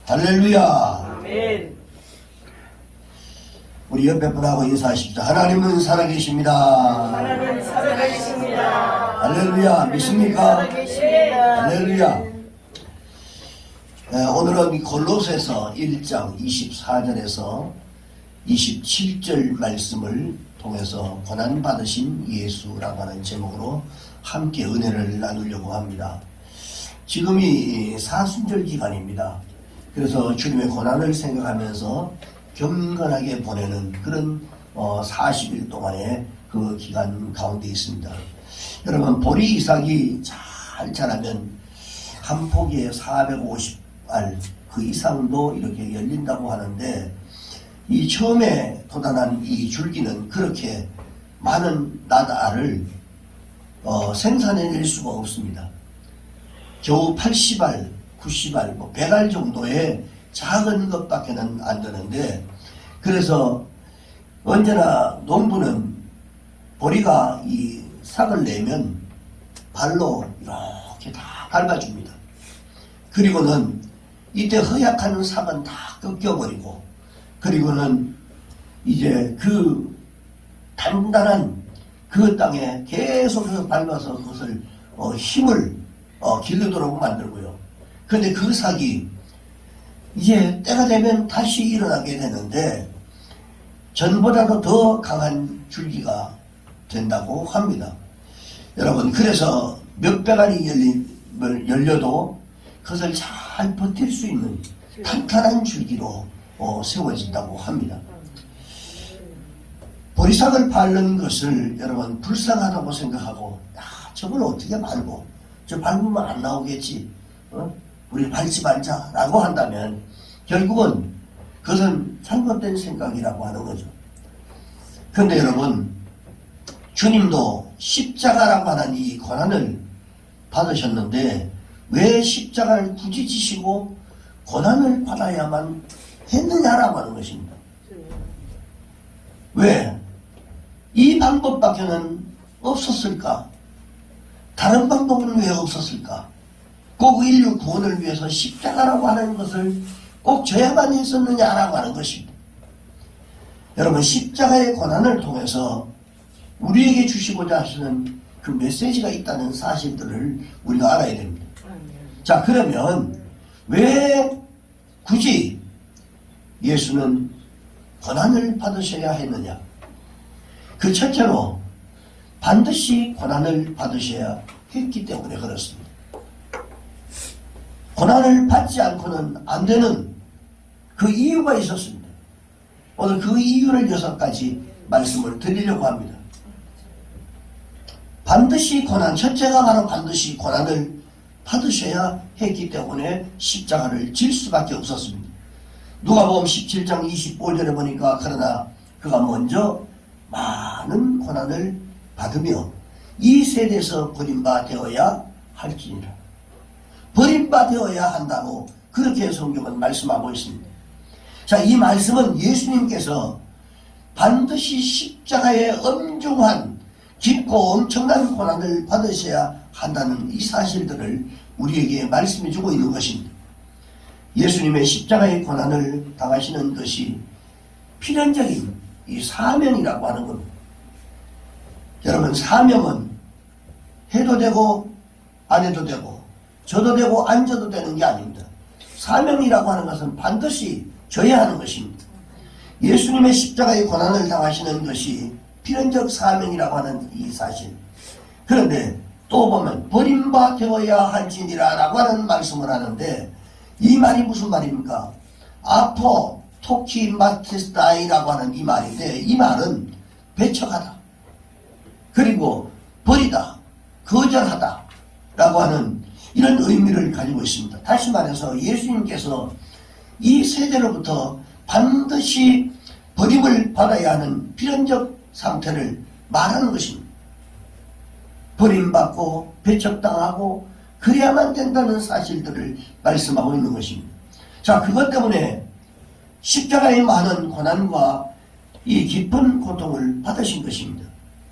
할렐루야. 아멘. 우리 옆에 분하고 인사하십시다. 하나님은 살아계십니다. 하나님 살아계십니다. 할렐루야. 믿습니까? 살아계십니다. 할렐루야. 오늘은 골로새서 1장 24절에서 27절 말씀을 통해서 고난받으신 예수라고 하는 제목으로 함께 은혜를 나누려고 합니다. 지금이 사순절 기간입니다. 그래서 주님의 고난을 생각하면서 경건하게 보내는 그런 40일 동안의 그 기간 가운데 있습니다. 여러분, 보리 이삭이 잘 자라면 한 포기에 450알 그 이상도 이렇게 열린다고 하는데, 이 처음에 돋아난 이 줄기는 그렇게 많은 나달을 생산해낼 수가 없습니다. 겨우 80알, 90알, 100알 정도의 작은 것밖에는 안 되는데, 그래서 언제나 농부는 보리가 이 삭을 내면 발로 이렇게 다 밟아줍니다. 그리고는 이때 허약한 삭은 다 꺾여버리고, 그리고는 이제 그 단단한 그 땅에 계속해서 밟아서 그것을 힘을 기르도록 만들고요. 그런데 그 삭이 이제 때가 되면 다시 일어나게 되는데 전보다도 더 강한 줄기가 된다고 합니다. 여러분, 그래서 몇백 알이 열려도 그것을 잘 버틸 수 있는 탄탄한 줄기로 세워진다고 합니다. 보리삭을 밟는 것을 여러분 불쌍하다고 생각하고, 저걸 어떻게 밟고, 저 밟으면 안 나오겠지, 우리 밟지 말자라고 한다면 결국은 그것은 잘못된 생각이라고 하는 거죠. 그런데 여러분, 주님도 십자가라고 하는 이 고난을 받으셨는데 왜 십자가를 굳이 지시고 고난을 받아야만 했느냐라고 하는 것입니다. 왜? 이 방법밖에는 없었을까? 다른 방법은 왜 없었을까? 꼭 인류 구원을 위해서 십자가라고 하는 것을 꼭 져야만 했었느냐라고 하는 것입니다. 여러분, 십자가의 고난을 통해서 우리에게 주시고자 하시는 그 메시지가 있다는 사실들을 우리가 알아야 됩니다. 자, 그러면 왜 굳이 예수는 고난을 받으셔야 했느냐? 그 첫째로 반드시 고난을 받으셔야 했기 때문에 그렇습니다. 고난을 받지 않고는 안 되는 그 이유가 있었습니다. 오늘 그 이유를 6가지 말씀을 드리려고 합니다. 반드시 고난, 첫째가 바로 반드시 고난을 받으셔야 했기 때문에 십자가를 질 수밖에 없었습니다. 누가복음 17장 25절에 보니까, 그러나 그가 먼저 많은 고난을 받으며 이 세대에서 버림바 되어야 할지니라. 버림바 되어야 한다고 그렇게 성경은 말씀하고 있습니다. 자, 이 말씀은 예수님께서 반드시 십자가의 엄중한 깊고 엄청난 고난을 받으셔야 한다는 이 사실들을 우리에게 말씀해 주고 있는 것입니다. 예수님의 십자가의 고난을 당하시는 것이 필연적인 이 사명이라고 하는 겁니다. 여러분, 사명은 해도 되고 안 해도 되고 져도 되고 안 져도 되는 게 아닙니다. 사명이라고 하는 것은 반드시 져야 하는 것입니다. 예수님의 십자가의 고난을 당하시는 것이 필연적 사명이라고 하는 이 사실. 그런데 또 보면 버림바 되어야 할지니라 라고 하는 말씀을 하는데, 이 말이 무슨 말입니까? 아포 토키 마티스타이라고 하는 이 말인데, 이 말은 배척하다, 그리고 버리다, 거절하다 라고 하는 이런 의미를 가지고 있습니다. 다시 말해서 예수님께서 이 세대로부터 반드시 버림을 받아야 하는 필연적 상태를 말하는 것입니다. 버림받고 배척당하고 그래야만 된다는 사실들을 말씀하고 있는 것입니다. 자, 그것 때문에 십자가의 많은 고난과 이 깊은 고통을 받으신 것입니다.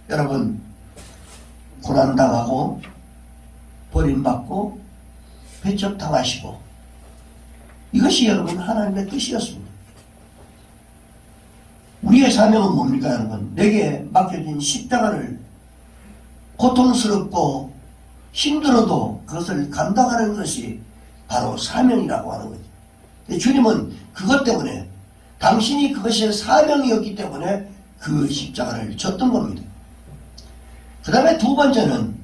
여러분, 고난당하고 버림받고 배척당하시고 이것이 여러분 하나님의 뜻이었습니다. 우리의 사명은 뭡니까 여러분? 내게 맡겨진 십자가를 고통스럽고 힘들어도 그것을 감당하는 것이 바로 사명이라고 하는 거죠. 주님은 그것 때문에 당신이 그것이 사명이었기 때문에 그 십자가를 졌던 겁니다. 그 다음에 두 번째는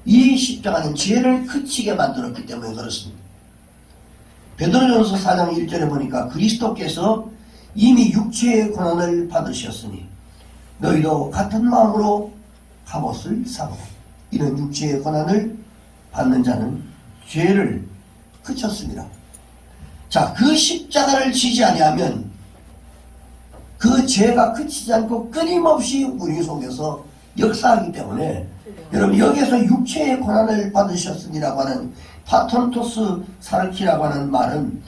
이 십자가는 죄를 그치게 만들었기 때문에 그렇습니다. 베드로전서 4장 1절에 보니까 그리스도께서 이미 육체의 고난을 받으셨으니 너희도 같은 마음으로 갑옷을 사고 이런 육체의 고난을 받는 자는 죄를 그쳤습니다. 자, 그 십자가를 지지 아니하면 그 죄가 그치지 않고 끊임없이 우리 속에서 역사하기 때문에 여러분 여기에서 육체의 고난을 받으셨으니라고 하는 파톤토스 사르키라고 하는 말은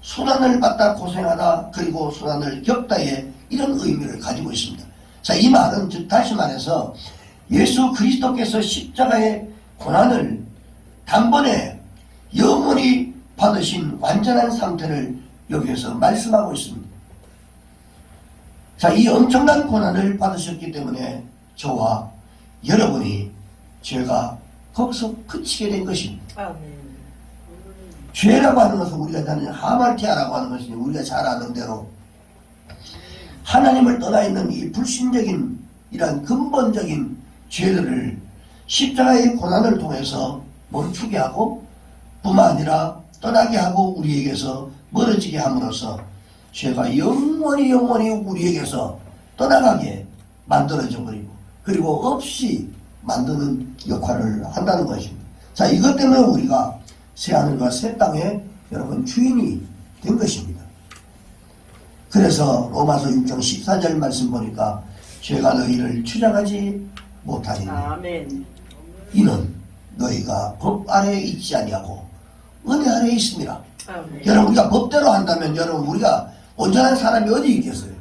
수난을 받다 고생하다 그리고 수난을 겪다의 이런 의미를 가지고 있습니다. 자, 이 말은 즉 다시 말해서 예수 그리스도께서 십자가의 고난을 단번에 영원히 받으신 완전한 상태를 여기에서 말씀하고 있습니다. 자, 이 엄청난 고난을 받으셨기 때문에 저와 여러분이 죄가 거기서 그치게 된 것입니다. 아멘. 죄라고 하는 것은 우리가 다는 하말티아라고 하는 것이 우리가 잘 아는 대로 하나님을 떠나 있는 이 불신적인 이런 근본적인 죄들을 십자가의 고난을 통해서 멈추게 하고 뿐만 아니라 떠나게 하고 우리에게서 멀어지게 함으로써 죄가 영원히 우리에게서 떠나가게 만들어져 버리고 그리고 없이 만드는 역할을 한다는 것입니다. 자, 이것 때문에 우리가 새하늘과 새 땅에 여러분 주인이 된 것입니다. 그래서 로마서 6장 14절 말씀 보니까 죄가 너희를 추장하지 못하니 아멘. 이는 너희가 법 아래에 있지 아니하고 은혜 아래에 있습니다. 아멘. 여러분 우리가 법대로 한다면 여러분 우리가 온전한 사람이 어디 있겠어요?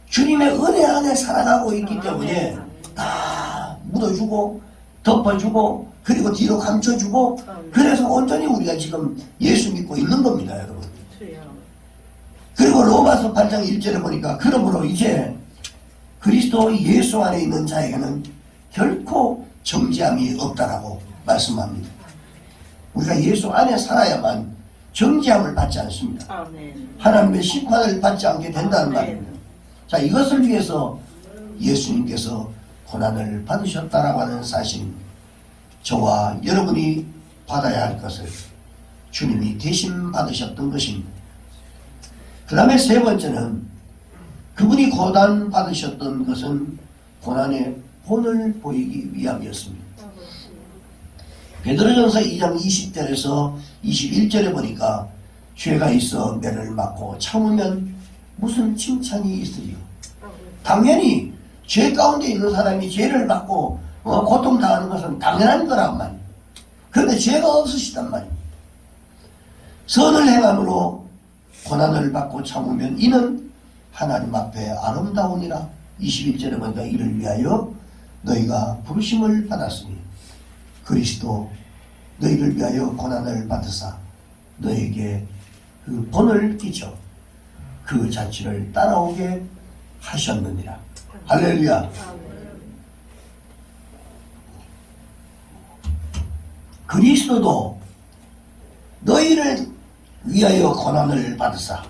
주님의 은혜 안에 살아가고 있기 때문에 다 묻어주고 덮어주고 그리고 뒤로 감춰주고 그래서 온전히 우리가 지금 예수 믿고 있는 겁니다 여러분. 그리고 로마서 8장 1절에 보니까 그러므로 이제 그리스도 예수 안에 있는 자에게는 결코 정죄함이 없다라고 말씀합니다. 우리가 예수 안에 살아야만 정죄함을 받지 않습니다. 아멘. 하나님의 심판을 받지 않게 된다는 아멘. 말입니다. 자, 이것을 위해서 예수님께서 고난을 받으셨다라고 하는 사실입니다. 저와 여러분이 받아야 할 것을 주님이 대신 받으셨던 것입니다. 그 다음에 세 번째는 그분이 고난 받으셨던 것은 고난의 본을 보이기 위함이었습니다. 베드로전서 2장 20절에서 21절에 보니까 죄가 있어 매를 맞고 참으면 무슨 칭찬이 있으리요. 당연히 죄 가운데 있는 사람이 죄를 받고 고통당하는 것은 당연한 거란 말이에요. 그런데 죄가 없으시단 말이에요. 선을 행함으로 고난을 받고 참으면 이는 하나님 앞에 아름다우니라. 21절에 보니까 이를 위하여 너희가 부르심을 받았으니 그리스도 너희를 위하여 고난을 받으사 너에게 그 본을 끼쳐 그 자취를 따라오게 하셨느니라. 할렐루야. 그리스도도 너희를 위하여 고난을 받으사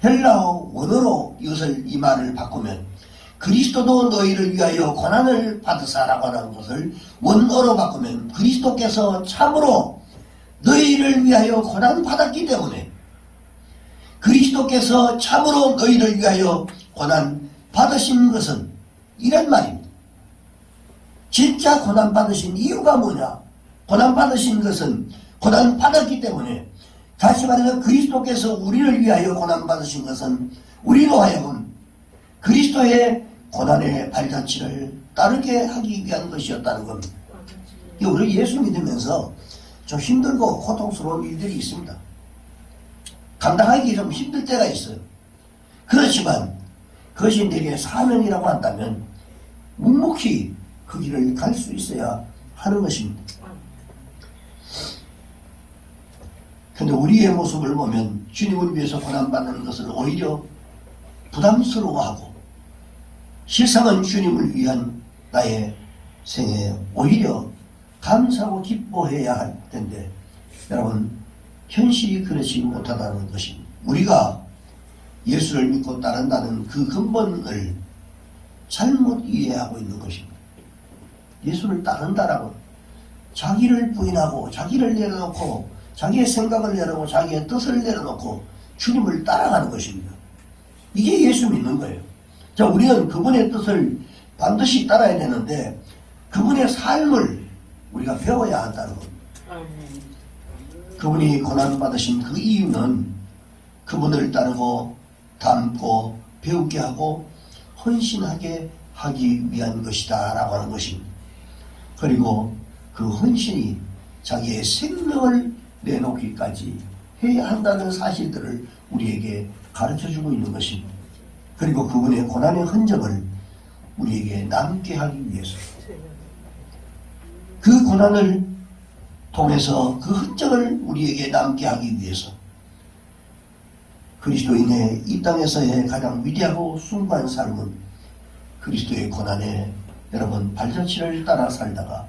헬라어 원어로 이 말을 바꾸면 그리스도도 너희를 위하여 고난을 받으사라고 하는 것을 원어로 바꾸면 그리스도께서 참으로 너희를 위하여 고난 받았기 때문에 그리스도께서 참으로 너희를 위하여 고난 받으신 것은 이런 말입니다. 진짜 고난 받으신 이유가 뭐냐? 고난 받으신 것은 고난 받았기 때문에 다시 말해서 그리스도께서 우리를 위하여 고난 받으신 것은 우리로 하여금 그리스도의 고난의 발자취를 따르게 하기 위한 것이었다는 겁니다. 우리 예수 믿으면서 좀 힘들고 고통스러운 일들이 있습니다. 감당하기 좀 힘들 때가 있어요. 그렇지만 그것이 내게 사명이라고 한다면 묵묵히 그 길을 갈 수 있어야 하는 것입니다. 그 근데 우리의 모습을 보면 주님을 위해서 고난받는 것을 오히려 부담스러워하고 실상은 주님을 위한 나의 생에 오히려 감사하고 기뻐해야 할 텐데 여러분 현실이 그렇지 못하다는 것입니다. 우리가 예수를 믿고 따른다는 그 근본을 잘못 이해하고 있는 것입니다. 예수를 따른다라고 자기를 부인하고 자기를 내려놓고 자기의 생각을 내려놓고 자기의 뜻을 내려놓고 주님을 따라가는 것입니다. 이게 예수 믿는 거예요. 자, 우리는 그분의 뜻을 반드시 따라야 되는데 그분의 삶을 우리가 배워야 한다는 겁니다. 그분이 고난받으신 그 이유는 그분을 따르고 닮고 배우게 하고 헌신하게 하기 위한 것이다 라고 하는 것입니다. 그리고 그 헌신이 자기의 생명을 내놓기까지 해야 한다는 사실들을 우리에게 가르쳐주고 있는 것입니다. 그리고 그분의 고난의 흔적을 우리에게 남게 하기 위해서 그 고난을 통해서 그 흔적을 우리에게 남게 하기 위해서 그리스도인의 이 땅에서의 가장 위대하고 숭고한 삶은 그리스도의 고난에 여러분 발자취를 따라 살다가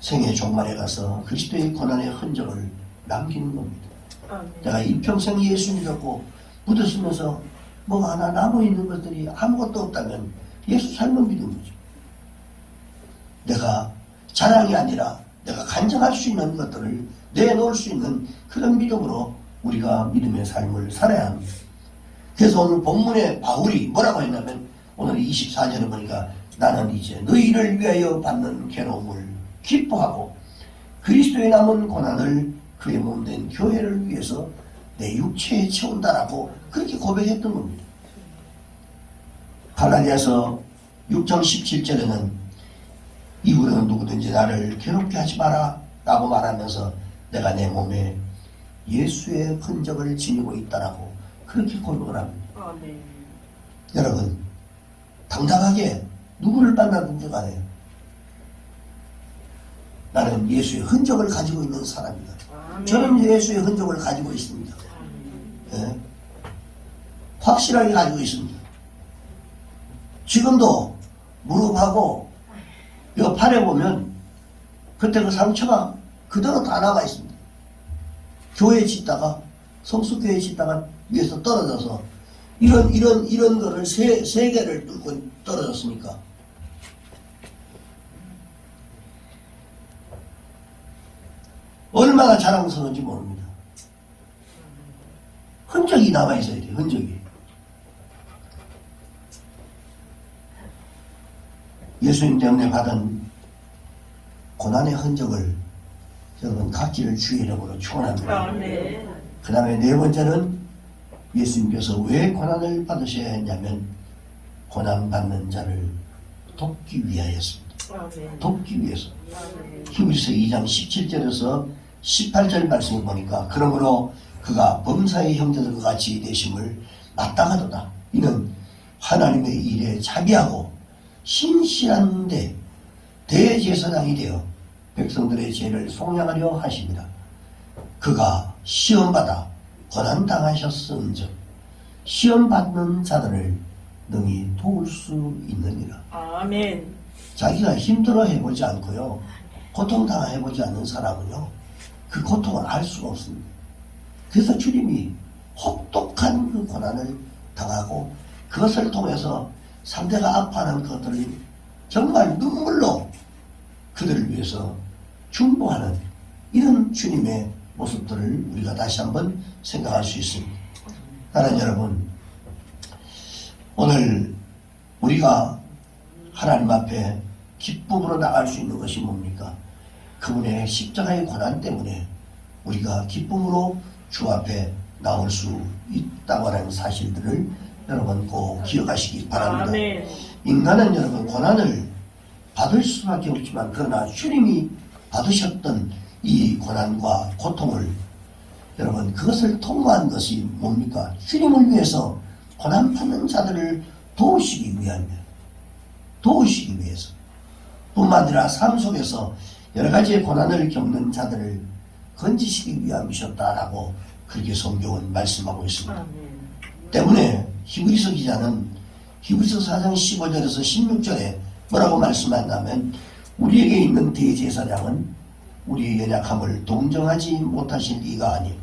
생애 종말에 가서 그리스도의 고난의 흔적을 남기는 겁니다. 내가 일평생 예수 믿었고 묻었으면서 뭐가 하나 남아있는 것들이 아무것도 없다면 예수 삶을 믿은 거죠. 내가 자랑이 아니라 내가 간증할 수 있는 것들을 내놓을 수 있는 그런 믿음으로 우리가 믿음의 삶을 살아야 합니다. 그래서 오늘 본문에 바울이 뭐라고 했냐면 오늘 24절에 보니까 나는 이제 너희를 위하여 받는 괴로움을 기뻐하고 그리스도의 남은 고난을 그의 몸된 교회를 위해서 내 육체에 채운다라고 그렇게 고백했던 겁니다. 갈라디아서 6장 17절에는 이후로는 누구든지 나를 괴롭게 하지 마라 라고 말하면서 내가 내 몸에 예수의 흔적을 지니고 있다라고 그렇게 고백을 합니다. 네. 여러분 당당하게 누구를 만나든지 간에 나는 예수의 흔적을 가지고 있는 사람이다. 저는 예수의 흔적을 가지고 있습니다. 네. 확실하게 가지고 있습니다. 지금도 무릎하고 이 팔에 보면 그때 그 상처가 그대로 다 남아 있습니다. 교회에 짓다가 성수교회에 짓다가 위에서 떨어져서 이런 거를 세 개를 뚫고 떨어졌으니까 얼마나 자랑스러운지 모릅니다. 흔적이 남아 있어야 돼요. 흔적이. 예수님 때문에 받은 고난의 흔적을 여러분 갖기를 주의 이름으로 축원합니다. 그 다음에 네 번째는 예수님께서 왜 고난을 받으셔야 했냐면 고난받는 자를 돕기 위하였습니다. 돕기 위해서. 히브리서 2장 17절에서 18절 말씀을 보니까 그러므로 그가 범사의 형제들과 같이 되심을 마땅하도다. 이는 하나님의 일에 자비하고 신실한데 대제사장이 되어 백성들의 죄를 속량하려 하십니다. 그가 시험받아 고난당하셨은즉 시험받는 자들을 능히 도울 수 있느니라. 아멘. 자기가 힘들어 해보지 않고요 고통당해보지 않는 사람은요 그 고통을 알 수가 없습니다. 그래서 주님이 혹독한 그 고난을 당하고 그것을 통해서 상대가 아파하는 것들을 정말 눈물로 그들을 위해서 중보하는 이런 주님의 모습들을 우리가 다시 한번 생각할 수 있습니다. 사랑하는 여러분, 오늘 우리가 하나님 앞에 기쁨으로 나갈 수 있는 것이 뭡니까? 그분의 십자가의 고난 때문에 우리가 기쁨으로 주 앞에 나올 수 있다고 하는 사실들을 여러분 꼭 기억하시기 바랍니다. 아멘. 인간은 여러분 고난을 받을 수밖에 없지만 그러나 주님이 받으셨던 이 고난과 고통을 여러분 그것을 통과한 것이 뭡니까? 주님을 위해서 고난받는 자들을 도우시기 위함이에요. 도우시기 위해서 뿐만 아니라 삶 속에서 여러 가지의 고난을 겪는 자들을 건지시기 위함이셨다라고 그렇게 성경은 말씀하고 있습니다. 아멘. 때문에 히브리서 기자는 히브리서 4장 15절에서 16절에 뭐라고 말씀한다면 우리에게 있는 대제사장은 우리의 연약함을 동정하지 못하실 이가 아니요.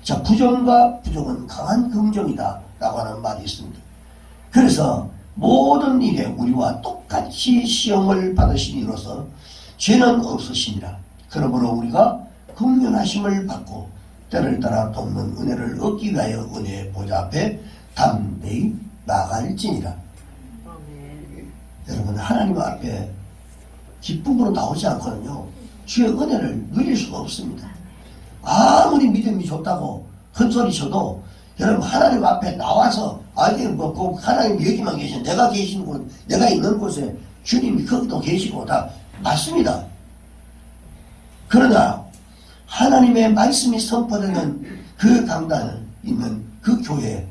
자, 부정과 부정은 강한 긍정이다 라고 하는 말이 있습니다. 그래서 모든 일에 우리와 똑같이 시험을 받으신 이로서 죄는 없으시니라. 그러므로 우리가 긍휼하심을 받고 때를 따라 돕는 은혜를 얻기 위하여 은혜의 보좌 앞에 담대히 나갈지니라. 아멘. 여러분, 하나님 앞에 기쁨으로 나오지 않거든요. 주의 은혜를 누릴 수가 없습니다. 아무리 믿음이 좋다고 큰 소리 쳐도 여러분 하나님 앞에 나와서 이게 꼭 하나님 여기만 계신 내가 계신 곳, 내가 있는 곳에 주님이 거기도 계시고 다 맞습니다. 그러나 하나님의 말씀이 선포되는 그 강단에 있는 그 교회에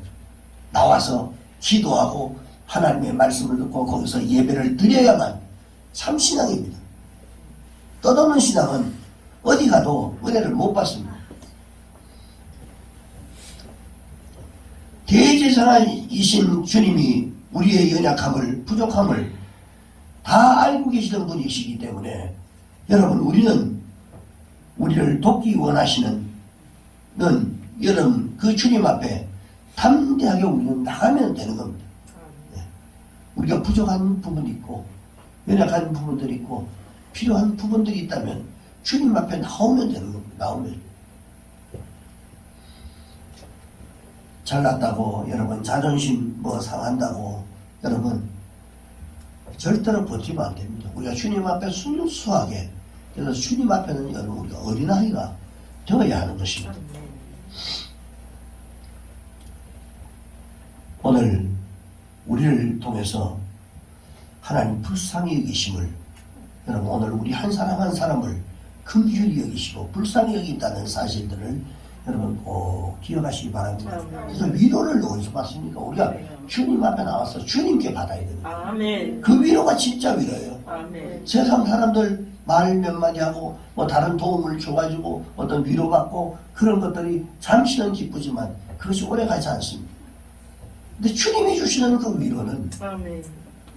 나와서 기도하고 하나님의 말씀을 듣고 거기서 예배를 드려야만 참 신앙입니다. 떠도는 신앙은 어디 가도 은혜를 못 받습니다. 대제사장이신 주님이 우리의 연약함을, 부족함을 다 알고 계시던 분이시기 때문에 여러분, 우리를 돕기 원하시는 여러분 그 주님 앞에 담대하게 우리는 나가면 되는 겁니다. 우리가 부족한 부분이 있고 연약한 부분들이 있고 필요한 부분들이 있다면 주님 앞에 나오면 되는 겁니다. 나오면. 잘났다고 여러분 자존심 상한다고 여러분 절대로 버티면 안 됩니다. 우리가 주님 앞에 순수하게, 그래서 주님 앞에는 여러분 우리가 어린아이가 되어야 하는 것입니다. 오늘 우리를 통해서 하나님 불쌍히 여기심을, 여러분 오늘 우리 한 사람 한 사람을 긍휼히 여기시고 불쌍히 여긴다는 사실들을 여러분 꼭 기억하시기 바랍니다. 그래서 위로를 어디서 받습니까? 우리가 주님 앞에 나와서 주님께 받아야 됩니다. 아멘. 그 위로가 진짜 위로예요. 아멘. 세상 사람들 말 몇 마디 하고 다른 도움을 줘가지고 어떤 위로받고 그런 것들이 잠시는 기쁘지만 그것이 오래 가지 않습니다. 근데 주님이 주시는 그 위로는 아멘.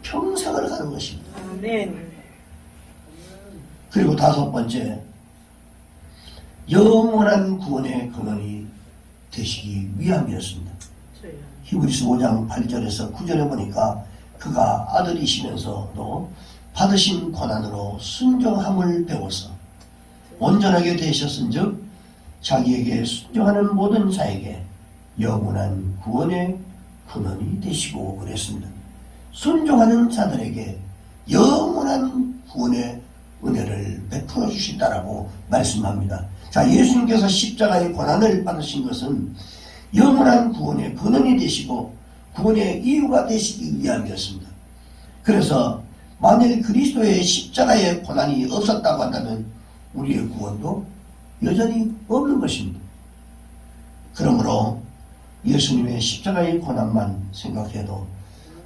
평생을 가는 것입니다. 아멘. 그리고 다섯 번째, 영원한 구원의 근원이 되시기 위함이었습니다. 히브리서 5장 8절에서 9절에 보니까 그가 아들이시면서도 받으신 고난으로 순종함을 배워서 온전하게 되셨은즉 자기에게 순종하는 모든 자에게 영원한 구원의 근원이 되시고 그랬습니다. 순종하는 자들에게 영원한 구원의 은혜를 베풀어 주신다라고 말씀합니다. 자, 예수님께서 십자가의 고난을 받으신 것은 영원한 구원의 근원이 되시고 구원의 이유가 되시기 위함이었습니다. 그래서 만일 그리스도의 십자가의 고난이 없었다고 한다면 우리의 구원도 여전히 없는 것입니다. 그러므로 예수님의 십자가의 고난만 생각해도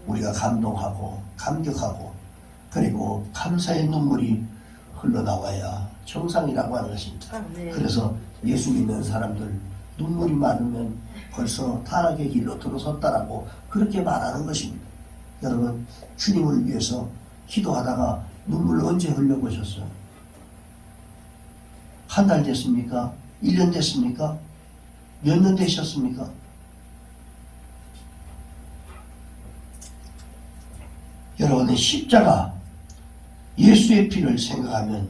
우리가 감동하고 감격하고 그리고 감사의 눈물이 흘러나와야 정상이라고 하는 것입니다. 그래서 예수 믿는 사람들 눈물이 많으면 벌써 타락의 길로 들어섰다라고 그렇게 말하는 것입니다. 여러분, 주님을 위해서 기도하다가 눈물 언제 흘려보셨어요? 한 달 됐습니까? 1년 됐습니까? 몇 년 되셨습니까? 여러분의 십자가 예수의 피를 생각하면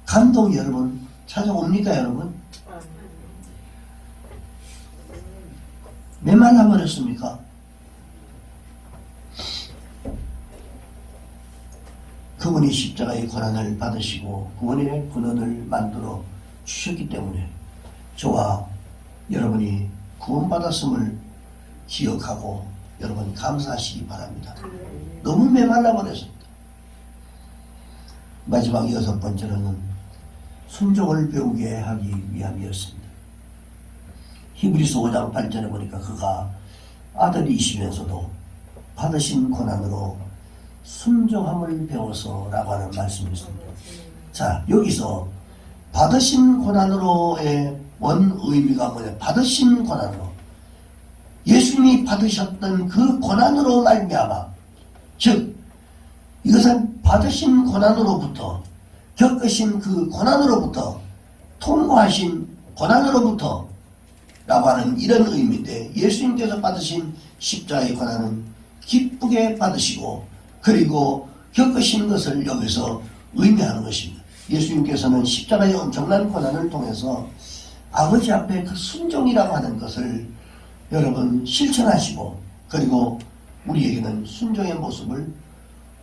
감동이 여러분 찾아옵니까? 여러분 메말라 버렸습니까? 그분이 십자가의 고난을 받으시고 구원의 근원을 만들어 주셨기 때문에 저와 여러분이 구원받았음을 기억하고 여러분 감사하시기 바랍니다. 너무 메말라 버렸습니다. 마지막 여섯 번째로는 순종을 배우게 하기 위함이었습니다. 히브리서 5장 8절에 보니까 그가 아들이시면서도 받으신 고난으로 순종함을 배워서 라고 하는 말씀이 있습니다. 자, 여기서 받으신 고난으로의 원 의미가 뭐냐? 받으신 고난으로. 예수님이 받으셨던 그 고난으로 말미암아, 즉 이것은 받으신 고난으로부터, 겪으신 그 고난으로부터, 통과하신 고난으로부터 라고 하는 이런 의미인데, 예수님께서 받으신 십자가의 고난은 기쁘게 받으시고 그리고 겪으신 것을 여기서 의미하는 것입니다. 예수님께서는 십자가의 엄청난 고난을 통해서 아버지 앞에 그 순종이라고 하는 것을 여러분 실천하시고, 그리고 우리에게는 순종의 모습을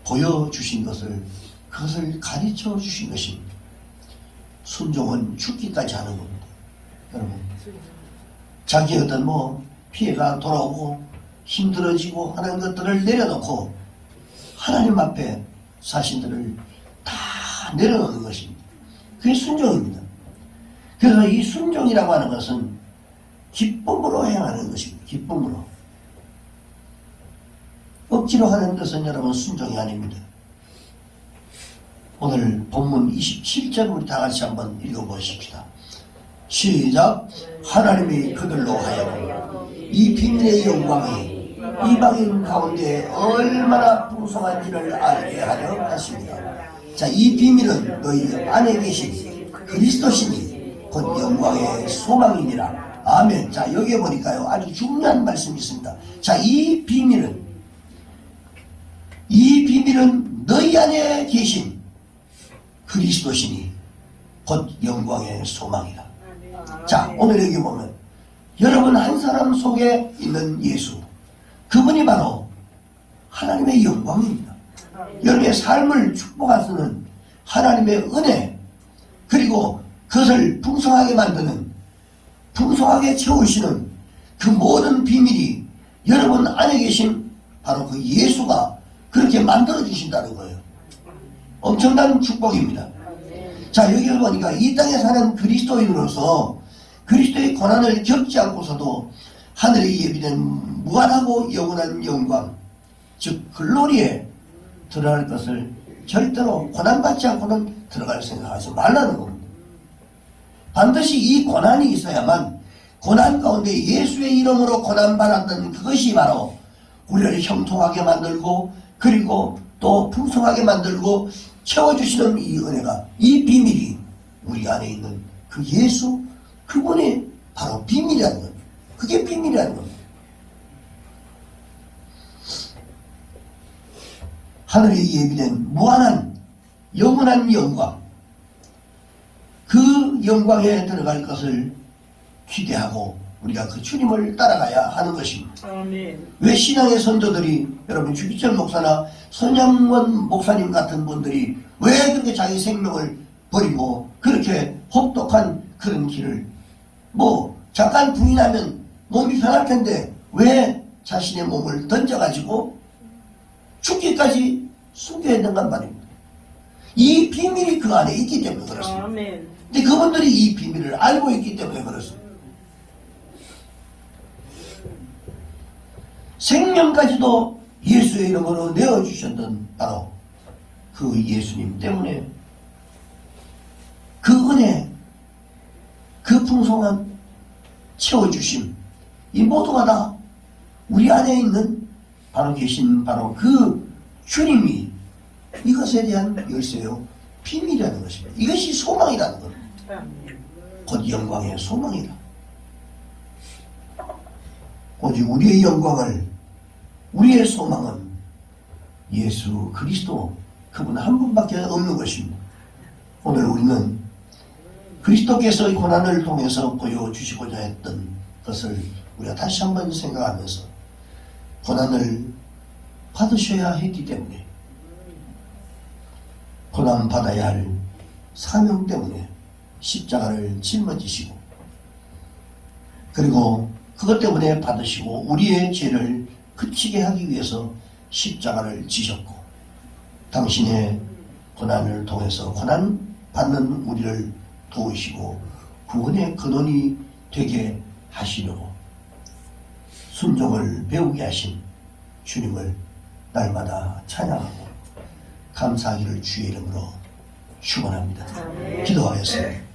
보여주신 것을, 그것을 가르쳐 주신 것입니다. 순종은 죽기까지 하는 겁니다. 여러분, 자기 어떤 피해가 돌아오고 힘들어지고 하는 것들을 내려놓고 하나님 앞에 자신들을 다 내려놓는 것입니다. 그게 순종입니다. 그래서 이 순종이라고 하는 것은 기쁨으로 행하는 것입니다. 기쁨으로. 억지로 하는 것은 여러분 순종이 아닙니다. 오늘 본문 27절 우리 다 같이 한번 읽어보십시다. 시작. 하나님이 그들로 하여 이 비밀의 영광이 이방인 가운데 얼마나 풍성한지를 알게 하려 하십니다. 자, 이 비밀은 너희 안에 계신 그리스도시니 곧 영광의 소망이니라. 아멘. 자, 여기에 보니까요, 아주 중요한 말씀이 있습니다. 자, 이 비밀은 너희 안에 계신 그리스도시니 곧 영광의 소망이라. 자, 오늘 여기 보면 여러분 한 사람 속에 있는 예수, 그분이 바로 하나님의 영광입니다. 여러분의 삶을 축복하시는 하나님의 은혜, 그리고 그것을 풍성하게 만드는, 풍성하게 채우시는 그 모든 비밀이 여러분 안에 계신 바로 그 예수가 그렇게 만들어 주신다는 거예요. 엄청난 축복입니다. 자, 여기 보니까 이 땅에 사는 그리스도인으로서 그리스도의 고난을 겪지 않고서도 하늘에 예비된 무한하고 영원한 영광, 즉 글로리에 들어갈 것을 절대로 고난받지 않고는 들어갈 생각하지 말라는 겁니다. 반드시 이 고난이 있어야만, 고난 가운데 예수의 이름으로 고난받았던 그것이 바로 우리를 형통하게 만들고 그리고 또 풍성하게 만들고 채워주시는 이 은혜가, 이 비밀이 우리 안에 있는 그 예수, 그분이 바로 비밀이라는 겁니다. 그게 비밀이라는 겁니다. 하늘에 예비된 무한한 영원한 영광, 그 영광에 들어갈 것을 기대하고 우리가 그 주님을 따라가야 하는 것입니다. 아멘. 왜 신앙의 선조들이, 여러분 주기철 목사나 손양원 목사님 같은 분들이 왜 그렇게 자기 생명을 버리고 그렇게 혹독한 그런 길을, 잠깐 부인하면 몸이 편할 텐데 왜 자신의 몸을 던져가지고 죽기까지 숨겨야 된단 말입니다. 이 비밀이 그 안에 있기 때문에 그렇습니다. 아멘. 근데 그분들이 이 비밀을 알고 있기 때문에 그렇습니다. 생명까지도 예수의 이름으로 내어주셨던 바로 그 예수님 때문에 그 은혜, 그 풍성한 채워주심, 이 모두가 다 우리 안에 있는 바로 계신 바로 그 주님이 이것에 대한 열쇠요, 비밀이라는 것입니다. 이것이 소망이라는 겁니다. 아멘. 곧 영광의 소망이다. 오직 우리의 영광을, 우리의 소망은 예수 그리스도, 그분 한 분밖에 없는 것입니다. 오늘 우리는 그리스도께서의 고난을 통해서 보여주시고자 했던 것을 우리가 다시 한번 생각하면서, 고난을 받으셔야 했기 때문에, 고난 받아야 할 사명 때문에 십자가를 짊어지시고, 그리고 그것 때문에 받으시고 우리의 죄를 그치게 하기 위해서 십자가를 지셨고, 당신의 고난을 통해서 고난 받는 우리를 도우시고 구원의 근원이 되게 하시려고 순종을 배우게 하신 주님을 날마다 찬양하고 감사하기를 주의 이름으로 축원합니다. 기도하겠습니다.